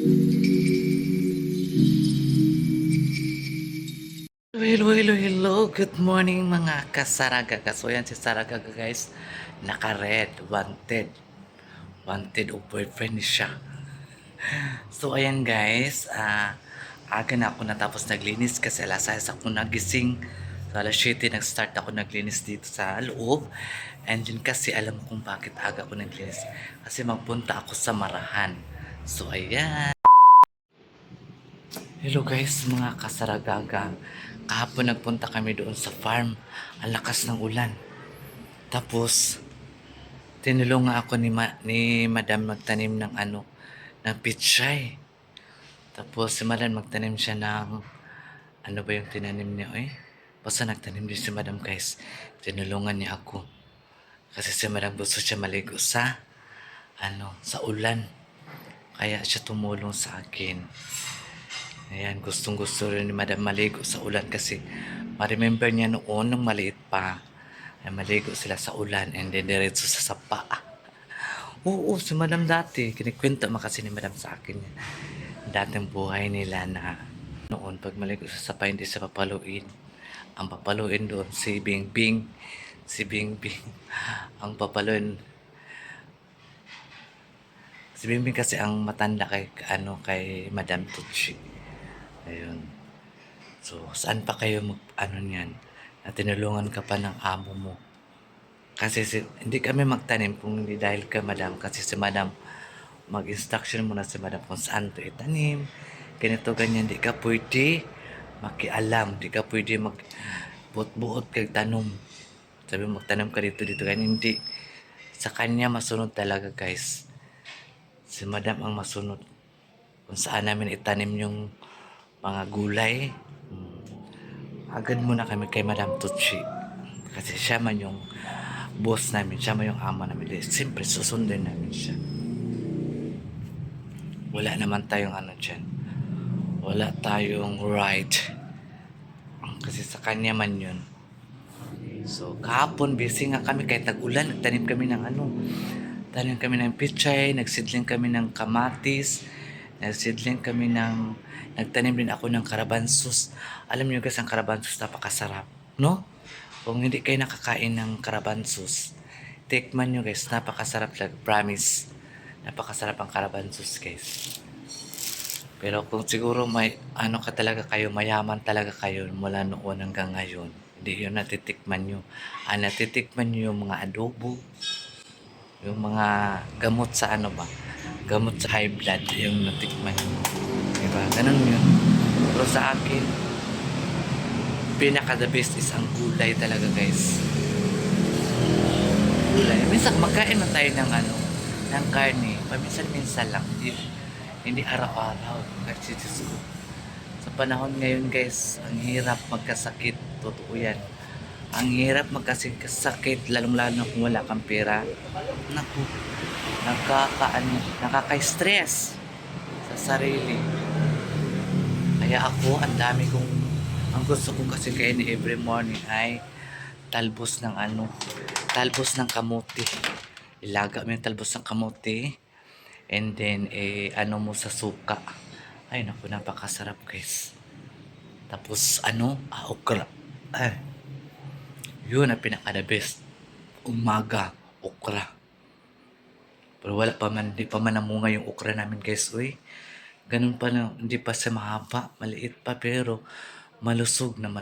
Hello, hello, hello. Good morning mga kasaragaga. So yan si Saragaga guys. Naka-red. Wanted. Wanted o boyfriend ni siya. So ayan guys. Aga na ako natapos naglinis kasi alas 6 ako nagising. So alas 7 nag-start ako naglinis dito sa loob. And yun kasi alam kong bakit aga ako naglinis. Kasi magpunta ako sa Marahan. So ayan. Hello guys, mga kasaragaga. Kahapon nagpunta kami doon sa farm. Ang lakas ng ulan. Tapos, tinulungan ako ni Madam magtanim ng ng pichay. Tapos, si Madam magtanim siya ng, ano ba yung tinanim niya Basta nagtanim din si Madam guys. Tinulungan niya ako. Kasi si Madam gusto siya maligo sa ulan. Kaya siya tumulong sa akin. Ayan, gustong gusto rin ni Madam maligo sa ulan kasi ma-remember niya noon nung maliit pa ay maligo sila sa ulan and then diretso sa sapa. Oo, si Madam dati, kinikwento makasi ni Madam sa akin yan. Dating buhay nila na noon pag maligo sa sapa hindi sa papaluin. Ang papaluin doon si Bingbing. Si Bingbing. Ang papaluin. Si Bingbing kasi ang matanda kay Madam Tutsi. Ayun. So, saan pa kayo niyan? Na tinulungan ka pa ng amo mo. Kasi hindi kami magtanim kung hindi dahil kay Madam. Kasi si Madam, mag-instruction muna si Madam kung saan to itanim. Ganito, ganyan. Di ka pwede makialam. Di ka pwede buot-buot kag tanom. Sabi magtanim ka dito. Ganyan, hindi. Sa kanya masunod talaga, guys. Si Madam ang masunod. Kung saan namin itanim yung mga gulay. Agad muna kami kay Madam Tutsi. Kasi siya man yung boss namin. Siya man yung ama namin. Siyempre, susundin namin siya. Wala naman tayong dyan. Wala tayong right. Kasi sa kanya man yun. So, kahapon, busy nga kami. Kahit tag-ulan, nagtanim kami ng Tanim kami ng pichay, nagsidling kami ng kamatis, nagtanim din ako ng karabansus. Alam niyo guys, ang karabansus napakasarap, no? Kung hindi kayo nakakain ng karabansus, tikman niyo guys, napakasarap talaga, promise. Napakasarap ang karabansus guys. Pero kung siguro may ka talaga kayo, mayaman talaga kayo mula noon hanggang ngayon, hindi yun natitikman nyo. Natitikman nyo yung mga adobo, yung mga gamot sa gamot sa high blood, yung natikman nyo. Diba? Ganun yun. Pero sa akin, pinaka the best is ang gulay talaga guys. Gulay. Minsan magkain na tayo ng karne. Paminsan-minsan lang. Hindi araw-araw. Kasi Diyos ko. Sa panahon ngayon guys, ang hirap magkasakit. Totoo yan. Ang hirap magkasakit, lalong-lalo kung wala kang pera. Naku, nakaka-stress sa sarili. Kaya ako, ang gusto ko kasi kainin every morning ay talbos ng kamote. Ilaga mo yung talbos ng kamote, and then, mo sa suka. Ay, naku, napakasarap guys. Tapos, okra. Yun ang pinaka-the best. Umaga, okra. Pero hindi pa man namunga yung okra namin guys, uy. Ganun pa na, hindi pa siya mahaba, maliit pa, pero malusog ang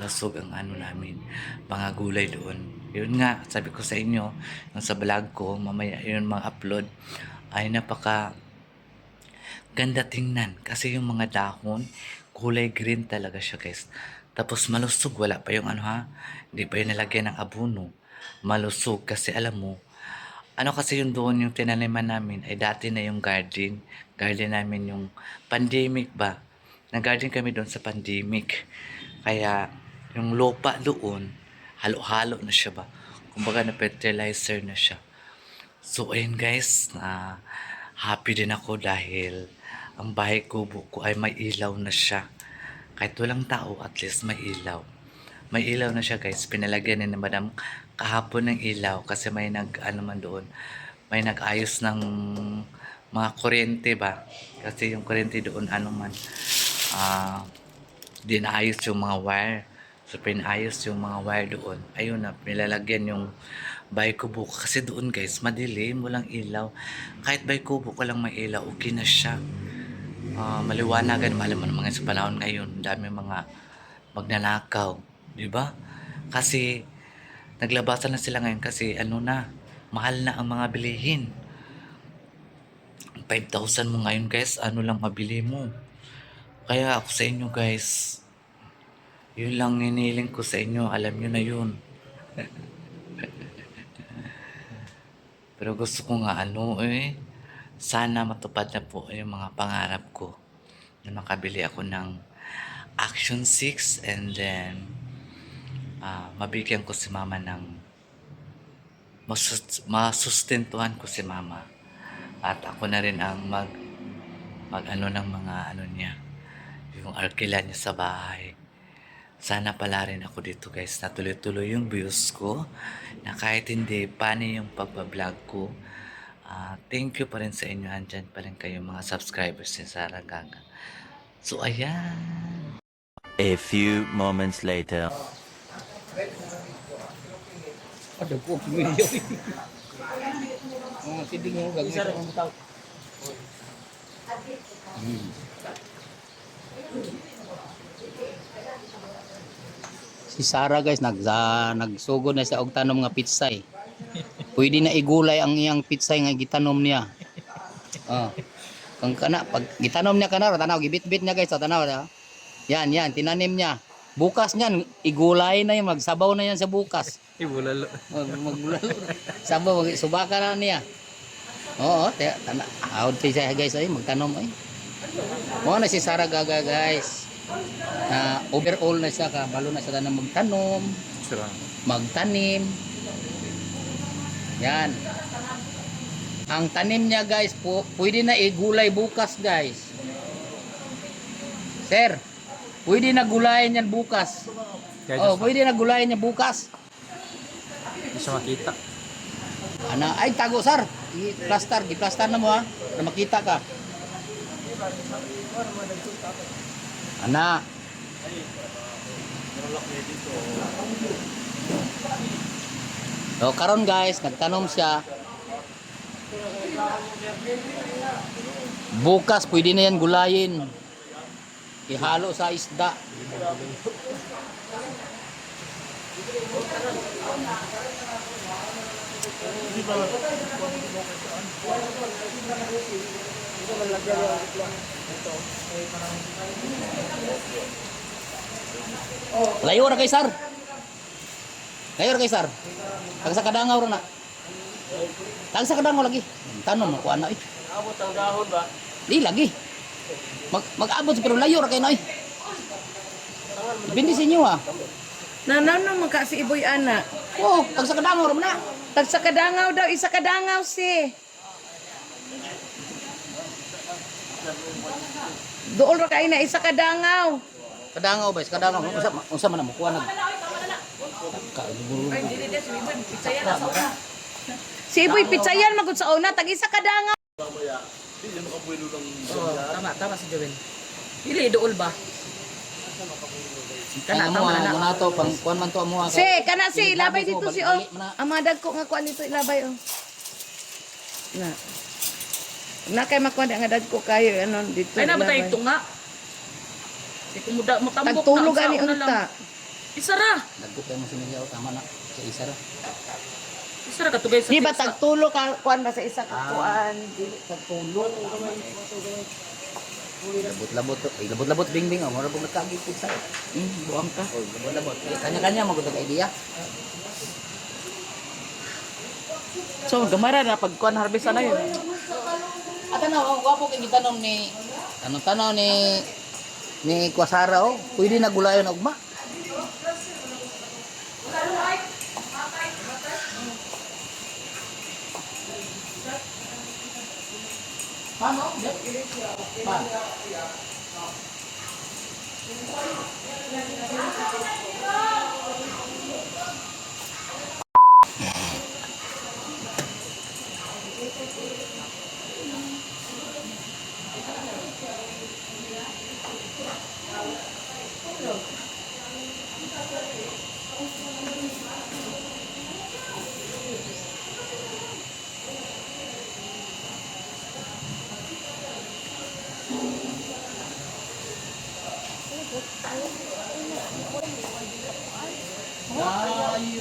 namin, mga gulay doon. Yun nga, sabi ko sa inyo, yung sa vlog ko, mamaya yun mga upload, ay napaka ganda tingnan. Kasi yung mga dahon, kulay green talaga siya guys. Tapos malusog, wala pa yung hindi pa yung nalagyan ng abono. Malusog kasi alam mo, kasi yung doon yung tinaniman namin ay dati na yung garden. Garden namin yung pandemic ba. Nag-garden kami doon sa pandemic. Kaya yung lupa doon, halo-halo na siya ba. Kumbaga na fertilizer na siya. So ayun guys, happy din ako dahil ang bahay kubo ko ay may ilaw na siya. Kahit walang tao, at least may ilaw. May ilaw na siya guys. Pinalagyan ni Madam kahapon ng ilaw kasi may man doon. May nag-ayos ng mga kuryente ba. Kasi yung kuryente doon, ano man, di naayos yung mga wire. So, pinaayos yung mga wire doon. Ayun na, nilalagyan yung bay kubo. Kasi doon guys, madilim, walang ilaw. Kahit bay kubo ko lang may ilaw, okay na siya. Maliwanagan, alam mo naman sa panahon ngayon, dami mga magnanakaw. Di ba? Kasi, naglabasan na sila ngayon kasi ano na, mahal na ang mga bilihin. 5,000 mo ngayon guys, ano lang mabili mo. Kaya ako sa inyo guys, yun lang niniling ko sa inyo, alam nyo na yun. Pero gusto ko nga sana matupad na po yung mga pangarap ko na makabili ako ng Action 6 and then mabigyan ko si mama ng masustentuhan ko si mama at ako na rin ang mag ano ng mga ano niya, yung arkilan niya sa bahay. Sana pala rin ako dito guys, natuloy-tuloy yung views ko na kahit hindi paano yung pagbablog ko. Thank you pa rin sa inyo, andyan pa rin kayo mga subscribers ni Sarah Gaga. So ayan. A few moments later. Ada ko video. Siding mo gagawin mo tao. Si Sarah guys nagsugod na siya og tanom nga pitsay. Pwede na igulay ang iyang pitsay nga gitanom niya. Kung kana pag gitanom niya kana tanaw gibit-bit niya guys, tanaw na. Yan, tinanim niya. Bukas niyan igulay na yan, magsabaw na yan sa bukas. Ibulalo. Magbulalo. Sabaw subaka na niya. Oo, out siya guys ay magtanom ay. Mo na si Sarah Gaga guys. Overall na siya ka, balo na siya na magtanom, magtanim. Yan. Ang tanim niya guys, pwede na igulay bukas guys. Sir, pwede na gulayan yan bukas. Pwede na gulayan yan bukas. Hindi siya makita. Ay tago sir, i-plaster na mo ha, para makita ka. So karon guys, nagtanom siya. Bukas pwede na yan gulayin. Ihalo sa isda. Layo ra kay sir. Tag sa kadangaw ra na. Tag sa kadangaw lagi. Tanom ko ana Abot ang dahon ba? Di lagi. Mag-abot pero layo ra kay na Depende sa inyo ha. Nanaw maka si Iboy ana. Tag sa kadangaw ra na. Tag sa kadangaw daw, isa kadangaw si. Dool ra kay na isa kadangaw. Kadangaw ba? Kadangaw. Unsa man mo kuha nag. Si Iboy pitsayan magud sa una, tag isa kadangaw. Tama si Joel. Dili dool ba? Kana mo na to pang kuan man to mo. Si kana si ilabay dito si oh. Ang mga dagko nga kuan dito ilabay oh. Na kay makuha nga dagko kayo ano dito. Ay na ba tayo tunga? Si kumuda mo tambok tagtulog ani unta. Isara. Dagko kay mo siniyaw tama na. Sa isara. Isara ka tugay sa. Di ba tagtulog ka kuan ba sa isa ka kuan? Dili tagtulog. Labot-labot bing-bing mo ra pug nagkagipit sa. Buang ka. Labot-labot. Kanya-kanya mo gud idea. So gamara na pag kuan harvest na yun. At ano, ang gwapo kay gitanom ni tanong ni Kwasara pwede na gulayon og ugma. Paano? Ang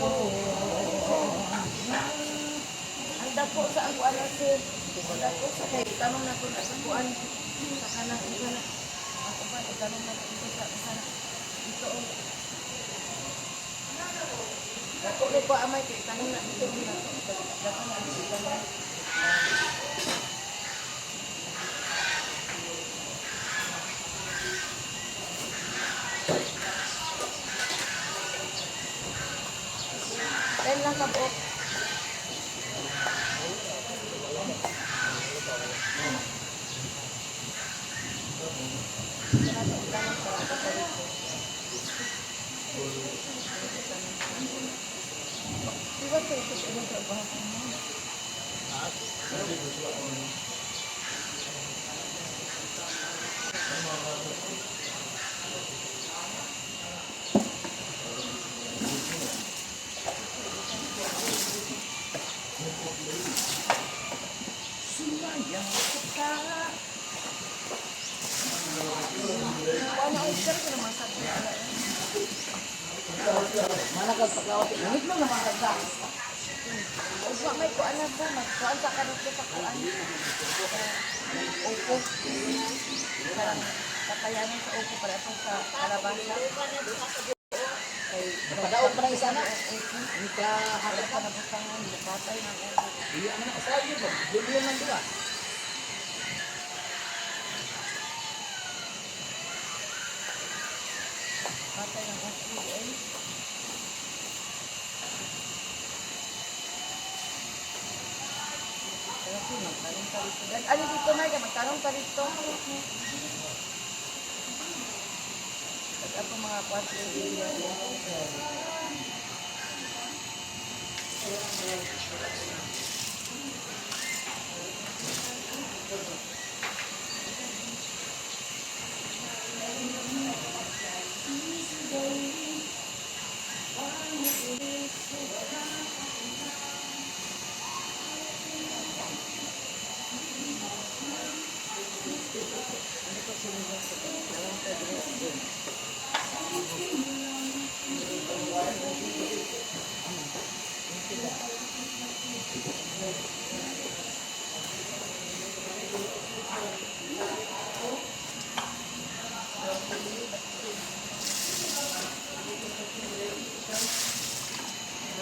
dako sa ang kuan sir. Ang dako sa kay tanong na ko na sa kuan. Sa kanang isa na. Ako ba tanong na ko sa isa na. Dito oh. Dako ni ko amay kay tanong na dito na. Dako na dito na. Then lang ka po. Mana ka pagkawat? Langit mo naman ka. Usa may kuan na po, kuan sa kanito sa kuan. Opo. Kakayanan sa opo para sa kalabasa. Padaot pa na isa na. Nika Para sa nabusangan, patay ng opo. iya man sa iyo ba? Dili man dua. Patay ng opo. Kasi magtanong ka rito. Ano dito na, magtanong ka rito. At ako mga kwarto dito.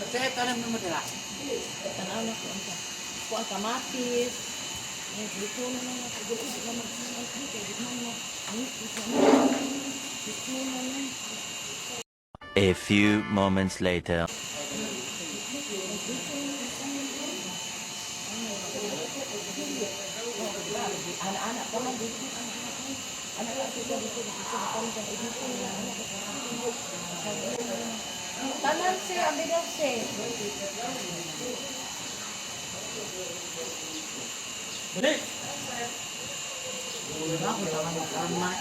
Saya tanam mo dira. Tanaw na ko ang kuan kamatis. Dito na lang ako. Dito na lang ako. Dito na lang A few moments later. anak-anak ko lang dito. Anak-anak ko dito. Tanan sir, ang bigas sir. Ako tangan mo karma.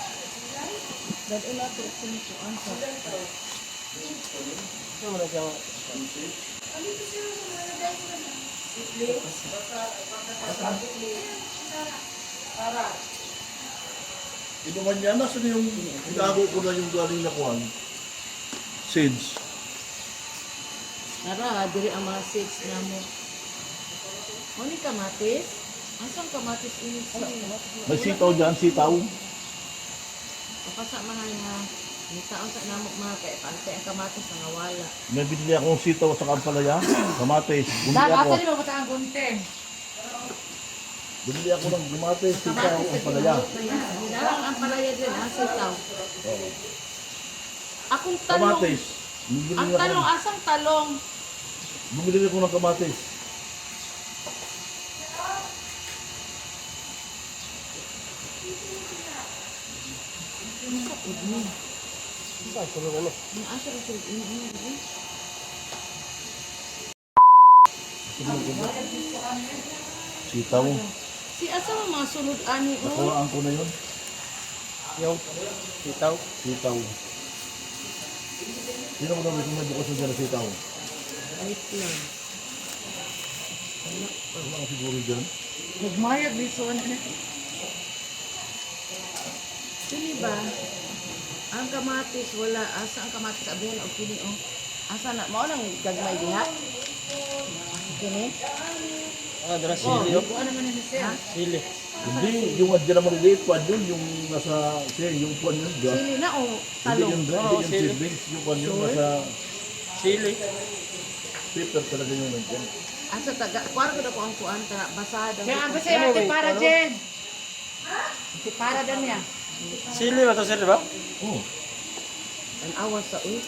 Dahil ila to kumukuan sa. Ito man yan, nasa na yung inago ko na yung galing na kuhan? Seeds. Tara, diri ang mga seeds na mo. Ano ni kamatis? Asang kamatis ini sir? May sitaw dyan, sitaw. Kapasa man nga ni taon sa namok mga kay pantay ang kamatis nga nawala. May binili akong sitaw sa Kampalaya. Kamatis. Bumili Dad, ako. asa di ba bata ang gunte? Bumili ako ng kamatis, sitaw, Kampalaya. Darang ang palaya din, ang sitaw. Akong talong. Kamatis. Bumili Ang ako. talong, asang talong? Bumili ako ng kamatis. Ang asa rin sila ini. Sitaw. Si asa mo mga sulod ani o? Nakuhaan ko na yun. Yung sitaw. Sitaw. Sino mo naman kung may bukas na dyan na sitaw? Wait lang. Wala ka siguro dyan. Nagmayag dito na. Sini ba? Ang kamatis wala. Asa ang kamatis abihan o kini o? Asa na mo nang gagmay diha? Kini? Ah, dara sili yo. Ha? Sili. Hindi, yung adyan na maliliit, kwan yun, yung nasa, yung kwan yun, dyan. Sili na o Hindi talong? yung, Oo, hindi yung sili. seedlings, yung kwan yun, nasa Sili. paper talaga yun nandyan. Asa taga, kuwara ko na ko ang kuan ta basada. Kaya ang basta yung tipara dyan. Tipara dan niya. Sili ba to sir, di ba? Oh, An awas sa uy.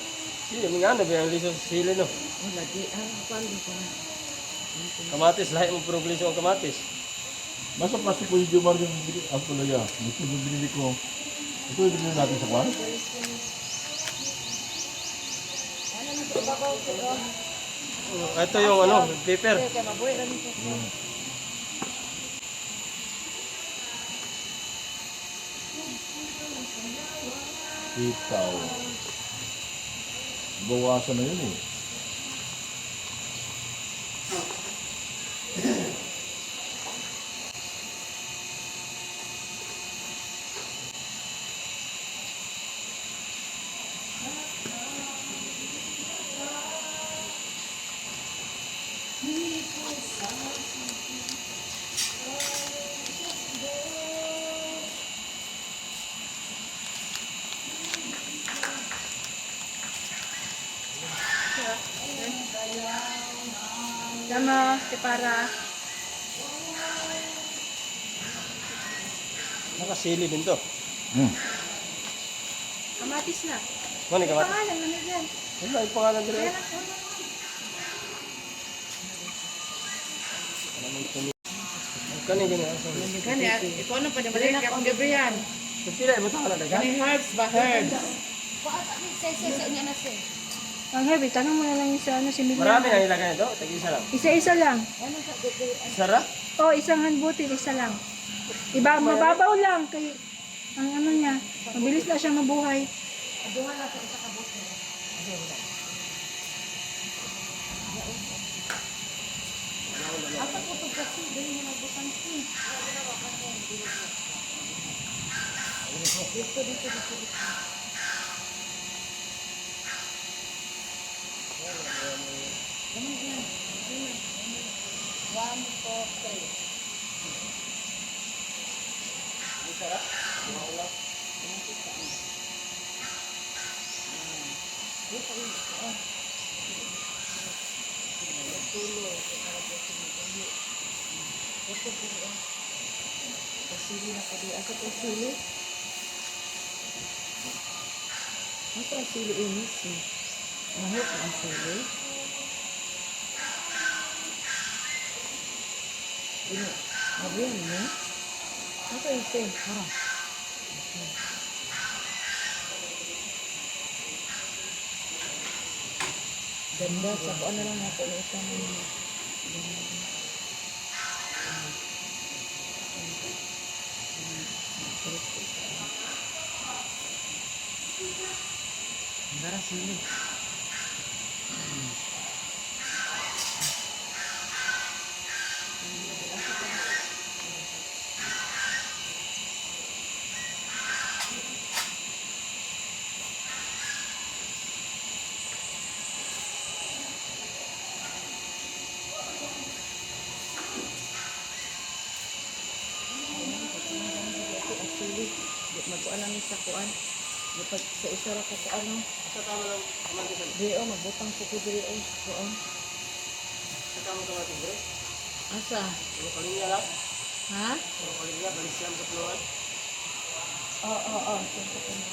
Sili, mga ano ba yung liso sa sili no? Wala di kuan di ko na. Kamatis, lahat mo purong liso ang kamatis. nasa plastic po yung Jomar yung ang tulaya. Ito yung binili ko. Ito yung binili natin sa kwan. Ito yung ano, paper. Ikaw. Bawasan na yun eh. Tama, tipara. Nakasili din to. Kamatis na. Ano yung kamatis? Pangalan na dyan. Wala, yung pangalan din. Kani gini. Kani, ikaw na pa, balik ka kung gabi yan. Pila mo pangalan dagan? Kani herbs ba? Herbs. Ang Herbie, tanong mo na lang yung sa ano, si Milena. Marami ang ilagay ito, tag-isa lang. Isa-isa lang. Sara? O, isang handbutil, isa lang. Iba, mababaw lang. Kay, ang ano niya, mabilis na siya mabuhay. Asa ang sili inis eh. Mahot ang sili. Ini, abiyan ni. Asa yung sili? Ha? Ganda, sa buwan na lang natin ito ng Darah sili. magkuan namin sa kuan. Pag sa isa ra ka kuan no. Sa tama lang, kamatis. Di o magbutang ko diri o kuan. Sa tama kamatis, bro. Asa? Puro kalinya lang. Ha? Puro kalinya, balisyan sa tuluan. Oo. Siyempre ko na.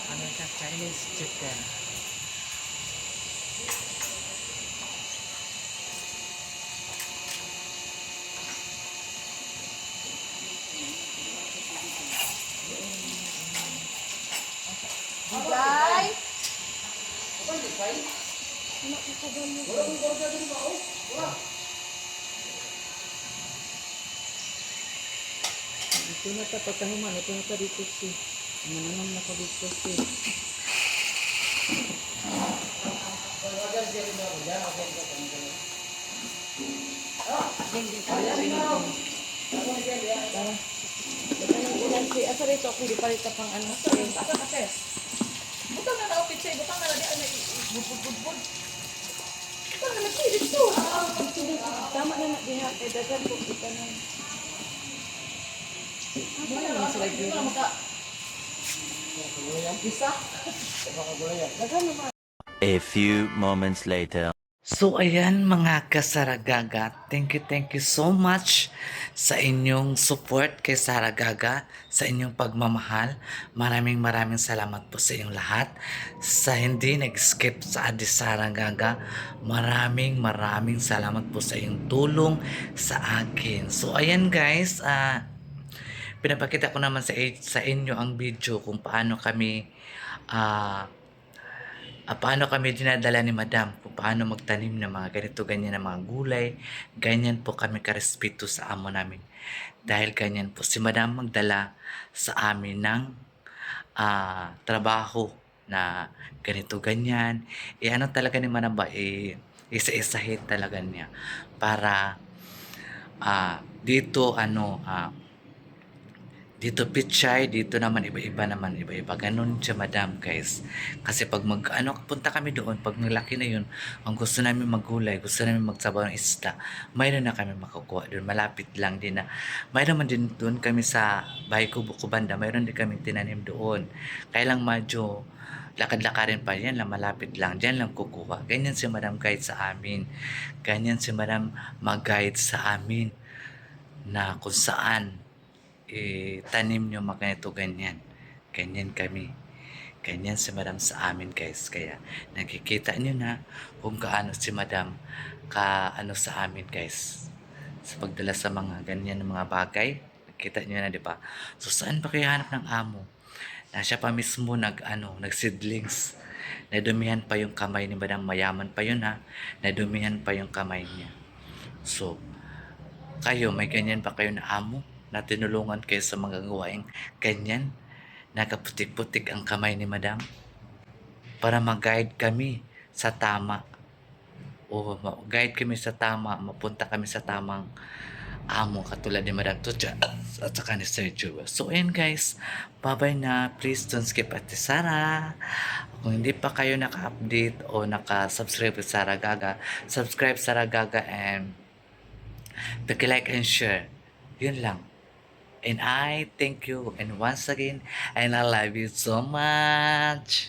Ano siya? Chinese chicken. Ito na ta pagkahuman, ito na ta dito si. Mananong na ko dito si. Hindi pala rin ito. Ulan si asa rito ako di palit pang ano. Asa kasi. Butang na outfit siya, butang na di ana bubud. Butang na nagsirit to. Tama na na diha kay dagan ko kita na. Ano na sila dito? Bisa. Dagan naman. A few moments later. So ayan mga kasaragaga, thank you so much sa inyong support kay Saragaga, sa inyong pagmamahal. Maraming salamat po sa inyong lahat. Sa hindi nag-skip sa Adi Saragaga, maraming salamat po sa inyong tulong sa akin. So ayan guys, pinapakita ko naman sa inyo ang video kung paano kami paano kami dinadala ni Madam, kung paano magtanim ng mga ganito, ganyan na mga gulay. Ganyan po kami karespeto sa amo namin. Dahil ganyan po si Madam magdala sa amin ng trabaho na ganito, ganyan. Ano talaga ni Madam ba, isa-isahin talaga niya. Para dito dito pichay, dito naman iba-iba naman, iba-iba. Ganun siya Madam guys. Kasi pag punta kami doon, pag malaki na yun, ang gusto namin maggulay, gusto namin magsabaw ng isda, mayroon na kami makukuha doon. Malapit lang din na. Mayroon man din doon kami sa bahay ko, Bukubanda, mayroon din kami tinanim doon. Kaya lang medyo lakad-lakarin pa yan lang, malapit lang. Diyan lang kukuha. Ganyan si Madam guide sa amin. Ganyan si Madam mag-guide sa amin na kung saan tanim nyo mga ganito, ganyan. Ganyan kami. Ganyan si Madam sa amin guys. Kaya nakikita nyo na kung kaano si Madam sa amin guys. Sa pagdala sa mga ganyan ng mga bagay. Nakita nyo na, di ba? So saan ba kayo hanap ng amo? Na siya pa mismo nag-seedlings. Nadumihan pa yung kamay ni Madam. Mayaman pa yun ha. Nadumihan pa yung kamay niya. So, kayo, may ganyan ba kayo na amo? Na tinulungan kayo sa mga gawaing ganyan? Nakaputik-putik ang kamay ni Madam? Para mag-guide kami sa tama. O guide kami sa tama. Mapunta kami sa tamang amo katulad ni Madam Tutya at saka ni Sir Joel. So ayun guys, bye-bye na. Please don't skip Ate Sara. Kung hindi pa kayo naka-update o naka-subscribe sa Saragaga, subscribe Saragaga and like and share. Yun lang. And I thank you and once again, and I love you so much.